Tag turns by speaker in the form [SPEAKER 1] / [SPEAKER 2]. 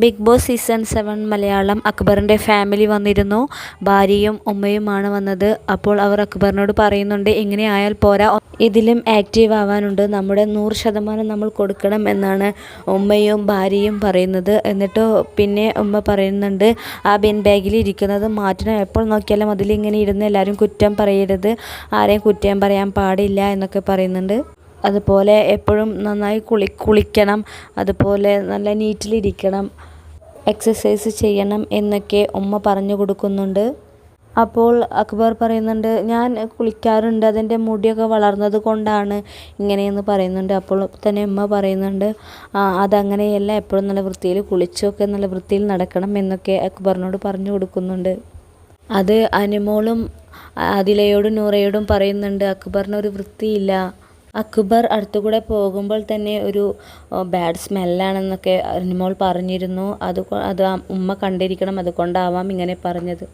[SPEAKER 1] Big Boss season 7 Malayalam അക്ബറിൻ്റെ family വന്നിരുന്നു. ഭാര്യയും ഉമ്മയുമാണ് വന്നത്. അപ്പോൾ അവർ അക്ബറിനോട് പറയുന്നുണ്ട്, ഇങ്ങനെ ആയാൽ പോരാ, ഇതിലും ആക്റ്റീവ് ആവാനുണ്ട്, നമ്മുടെ 100% നമ്മൾ കൊടുക്കണം എന്നാണ് ഉമ്മയും ഭാര്യയും പറയുന്നത്. എന്നിട്ട് പിന്നെ ഉമ്മ പറയുന്നുണ്ട്, ആ ബിൻ ബാഗിൽ ഇരിക്കുന്നത് മാറ്റണം, എപ്പോൾ നോക്കിയാലും അതിലിങ്ങനെ ഇരുന്ന് എല്ലാവരും കുറ്റം പറയരുത്, ആരെയും കുറ്റം പറയാൻ പാടില്ല എന്നൊക്കെ പറയുന്നുണ്ട്. അതുപോലെ എപ്പോഴും നന്നായി കുളിക്കണം, അതുപോലെ നല്ല നീറ്റിലിരിക്കണം, എക്സസൈസ് ചെയ്യണം എന്നൊക്കെ ഉമ്മ പറഞ്ഞു കൊടുക്കുന്നുണ്ട്. അപ്പോൾ അക്ബർ പറയുന്നുണ്ട്, ഞാൻ കുളിക്കാറുണ്ട്, അതിൻ്റെ മുടിയൊക്കെ വളർന്നത് കൊണ്ടാണ് ഇങ്ങനെയെന്ന് പറയുന്നുണ്ട്. അപ്പോൾ തന്നെ ഉമ്മ പറയുന്നുണ്ട്, അതങ്ങനെയല്ല, എപ്പോഴും നല്ല വൃത്തിയിൽ കുളിച്ചൊക്കെ നല്ല വൃത്തിയിൽ നടക്കണം എന്നൊക്കെ അക്ബറിനോട് പറഞ്ഞു കൊടുക്കുന്നുണ്ട്. അത് അനുമോളും ആദിലയോടും നൂറയോടും പറയുന്നുണ്ട്, അക്ബറിനൊരു വൃത്തിയില്ല. അക്ബർ അടുത്തുകൂടെ പോകുമ്പോൾ തന്നെ ഒരു ബാഡ് സ്മെല്ലാണെന്നൊക്കെ അനുമോൾ പറഞ്ഞിരുന്നു. അത് ഉമ്മ കണ്ടിരിക്കണം, അതുകൊണ്ടാവാം ഇങ്ങനെ പറഞ്ഞത്.